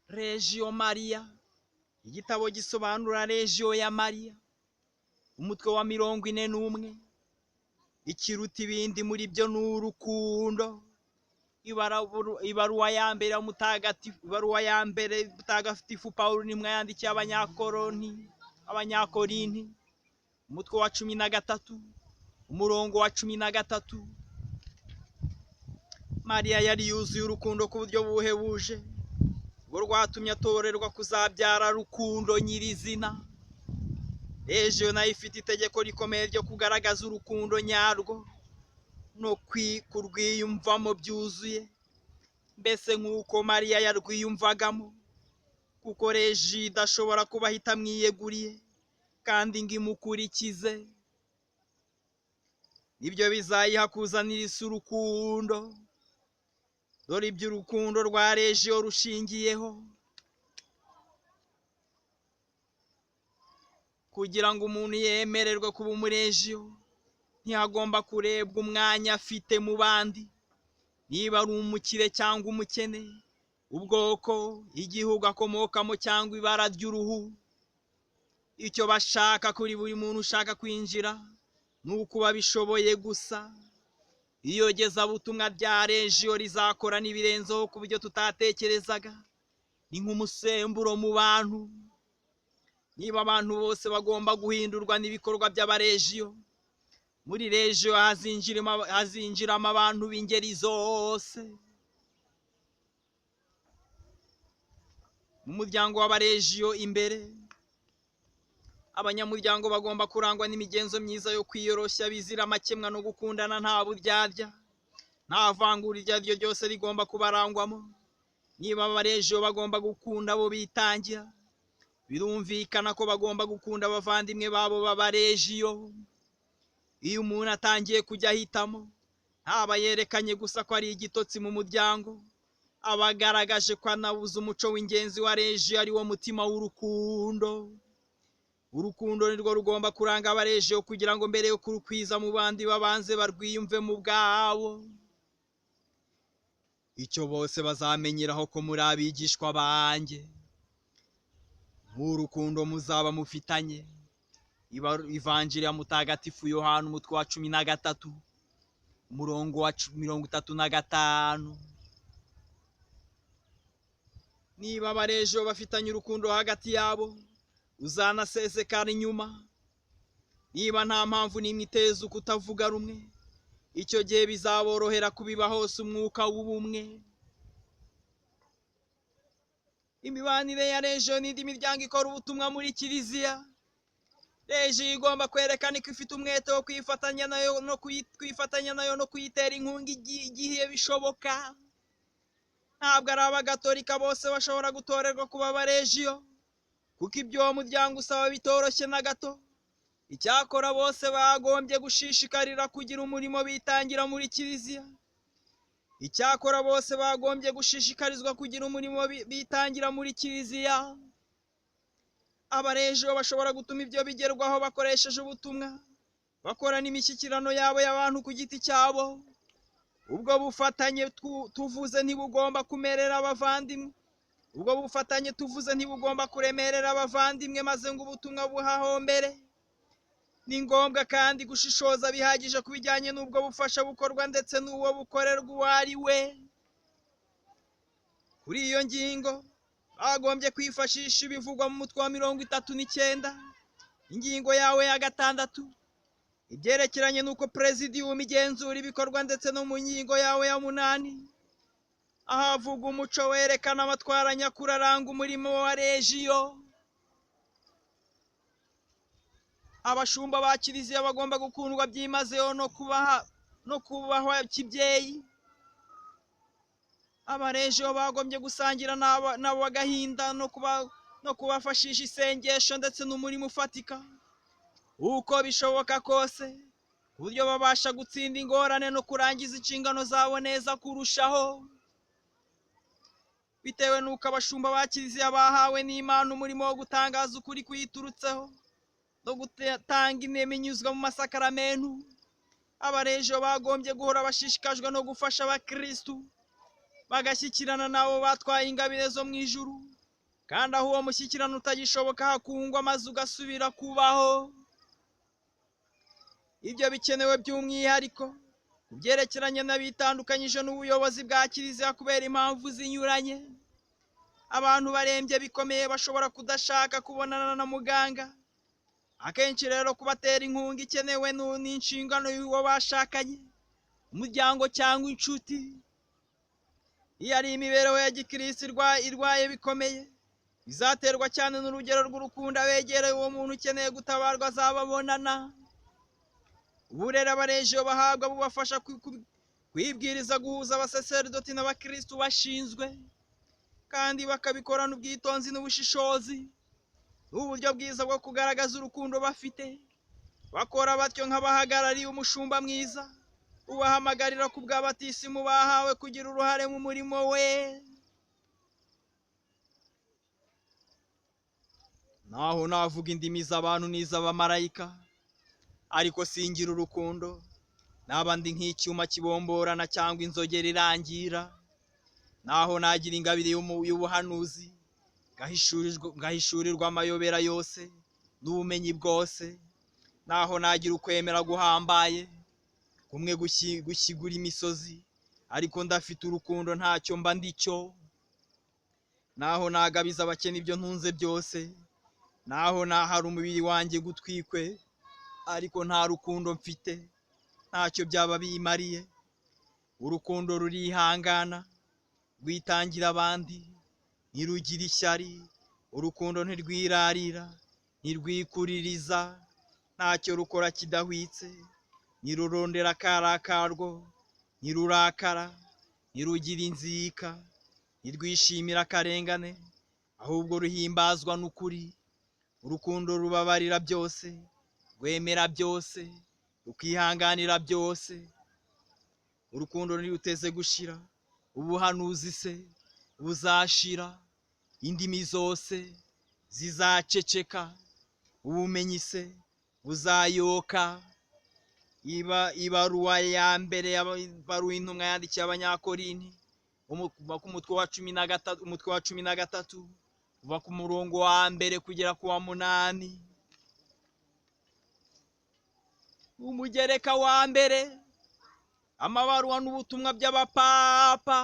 Regio Maria, igitabo gisobanura Regio ya Maria, umutwe wa 41. Ikiruta ibindi muri byo ni urukundo. Ibaruwa ya mbere mutagatifu Pawulo nimwe yandikiye abanyakorinti, umutwe wa 13, umurongo wa 13. Mariya yari yuzuye urukundo ku buryo buhebuje, ubwo rwatumye atorerwa kuzabyara rukundo nyirizina. Regio nayo ifite itegeko rikomeye ryo kugaragaza urukundo nyarwo no kurwiyumvamo byuzuye, mbese nk'uko Mariya yarwiyumvagamo, kuko Regio idashobora kuba itamwiyeguriye kandi ngo imukurikize. Nibyo bizayiha kuzanira isi urukundo. Dore ibyo urukundo rwa Regio rushingiyeho. Kugira ngo umuntu yemererwe kuba umuregio, ntihagomba kurebwa umwanya afite mu bandi, niba ari umukire cyangwa umukene, ubwoko, igihugu akomokamo cyangwa ibara ry'uruhu. Icyo bashaka kuri buri muntu ushaka kwinjira ni ukuba bishoboye gusa. Iyogezabutumwa rya Regio rizakora n'ibirenzeho ku buryo tutatekerezaga. Ni nk'umusemburo mu bantu. Niba abantu bose bagomba guhindurwa n'ibikorwa by'abaregio, muri Regio hazinjiramo abantu b'ingeri zose. Mu muryango w'abaregio imbere, abanyamuryango bagomba kurangwa n'imigenzo myiza yo kwiyoroshya, bizira amakemwa no gukundana nta buryarya. Nta vangura iryo ari ryo ryose rigomba kubarangwamo. Niba abaregio bagomba gukunda abo bitangira, birumvikana ko bagomba gukunda abavandimwe babo b'abaregio. Iyo umuntu atangiye kujya ahitamo, ntaba yerekanye gusa ko ari igitotsi mu muryango, aba agaragaje ko anabuze umuco w'ingenzi wa Regio, ari wo mutima w'urukundo. Urukundo nirwo rugomba kuranga abaregio kugira ngo mbere yo kurukwiza mu bandi babanze barwiyumve mu bwabo. Icyo bose bazamenyeraho ko muri abigishwa banjye, nk'urukundo muzaba mufitanye. Ivanjiri ya mutagatifu Yohana, umutwe wa 13, umurongo wa 35. Niba abaregio bafitanye urukundo hagati yabo, uzanasesekara inyuma. Niba nta mpamvu n'imwe iteza ukutavuga rumwe, icyo gihe bizaborohera kubiba hose umwuka w'ubumwe. Imibanire ya Regio n'indi miryango ikora ubutumwa muri Kiliziya. Regio igomba kwerekana ko ifite umwete wo kwifatanya nayo no kuyitera inkunga igihe bishoboka. Ntabwo ari abagatolika bose bashobora gutorerwa kuba abaregio, kuko ibyo uwo muryango usaba bitoroshye na gato. Icyakora bose bagombye gushishikarira kugira umurimo bitangira muri Kiliziya. Icyakora bose bagombye gushishikarizwa kugira umurimo bitangira muri Kiliziya. Abaregio bashobora gutuma ibyo bigerwaho bakoresheje ubutumwa, bakora n'imishyikirano yabo y'abantu ku giti cyabo. Ubwo bufatanye tuvuze ntibugomba kumerera abavandimwe. Ubwo bufatanye tuvuze ntibugomba kuremerera abavandimwe maze ngo ubutumwa buhahombere. Ni ngombwa kandi gushishoza bihagije ku bijyanye n'ubwo bufasha bukorwa ndetse n'uwo bukorerwa uwo ari we. Kuri iyo ngingo bagombye kwifashisha ibivugwa mu mutwe wa 39, ingingo yawe ya 6, ibyerekeranye n'uko Presidium igenzura ibikorwa, ndetse no mu ngingo yawe ya 8, ahavuga umuco werekana amatwara nyakuri aranga umurimo wa Regio. Abashumba ba Kiliziya bagomba gukundwa byimazeyo no kubahwa kibyeyi. Abaregio bagombye gusangira nabo agahinda no kubafashisha isengesho ndetse n'umurimo ufatika uko bishoboka kose, ku buryo babasha gutsinda ingorane no kurangiza inshingano zabo neza kurushaho. Bitewe n'uko abashumba ba Kiliziya bahawe n'Imana umurimo wo gutangaza ukuri kuyiturutseho no gutanga inema inyuzwa mu masakaramentu, abaregio bagombye guhora bashishikajwe no gufasha abakristu bagashyikirana nabo batwaye ingabire zo mu ijuru kandi aho uwo mushyikirano utagishoboka hakungwa maze ugasubira kubaho. Ibyo bikenewe by'umwihariko ku byerekeranye n'abitandukanyije n'ubuyobozi bwa kiliziya kubera impamvu zinyuranye. Abantu barembye bikomeye bashobora kudashaka kubonana na muganga. Akenshi rero kubatera inkunga ikenewe n'inshingano y'uwo bashakanye, umuryango cyangwa inshuti. Iyo ari imibereho ya gikirisi irwaye bikomeye, bizaterwa cyane n'urugero rw'urukundo abegereye uwo muntu ukeneye gutabarwa azababonana. Uburere abarejiyo bahabwa bubafasha kwibwiriza guhuza abasaserdoti n'abakristu bashinzwe, kandi bakabikorana ubwitonzi n'ubushishozi. N'uburyo bwiza bwo kugaragaza urukundo bafite. Bakora batyo nk'abahagarariye umushumba mwiza, ubahamagarira ku bw'abatisimu bahawe kugira uruhare mu murimo we. Naho navuga indimi z'abantu n'iz'abamarayika, ariko singira urukundo, naba ndi nk'icyuma kibomborana cyangwa inzogera irangira. Naho nagira ingabire y'ubuhanuzi, ngahishurirwa amayobera yose n'ubumenyi bwose. Naho nagira ukwemera guhambaye, kumwe gushyigura imisozi, ariko ndafite urukundo ntacyo mba ndicyo. Naho nagabiza abakene ibyo ntunze byose, naho nahara umubiri wanjye gutwikwe, ariko nta rukundo mfite, ntacyo byaba bimariye. Urukundo rurihangana, rwitangira abandi, ntirugira ishyari. Urukundo ntirwirarira, ntirwikuririza, ntacyo rukora kidahwitse, ntirurondera akari akarwo, ntirurakara, ntirugira inzika, ntirwishimira akarengane, ahubwo ruhimbazwa n'ukuri. Urukundo rubabarira byose, rwemera byose, rukihanganira byose. Urukundo ntiruteze gushira. Ubuhanuzi se buzashira, indimi zose zizaceceka, ubumenyi se buzayoka. Ibaruwa ya mbere y'abaruwa intumwa yandikiye abanyakorinti, umutwe wa 13 kuva ku murongo wa mbere kugera ku wa 8. Umugereka wa mbere, amabaruwa n'ubutumwa by'abapapa.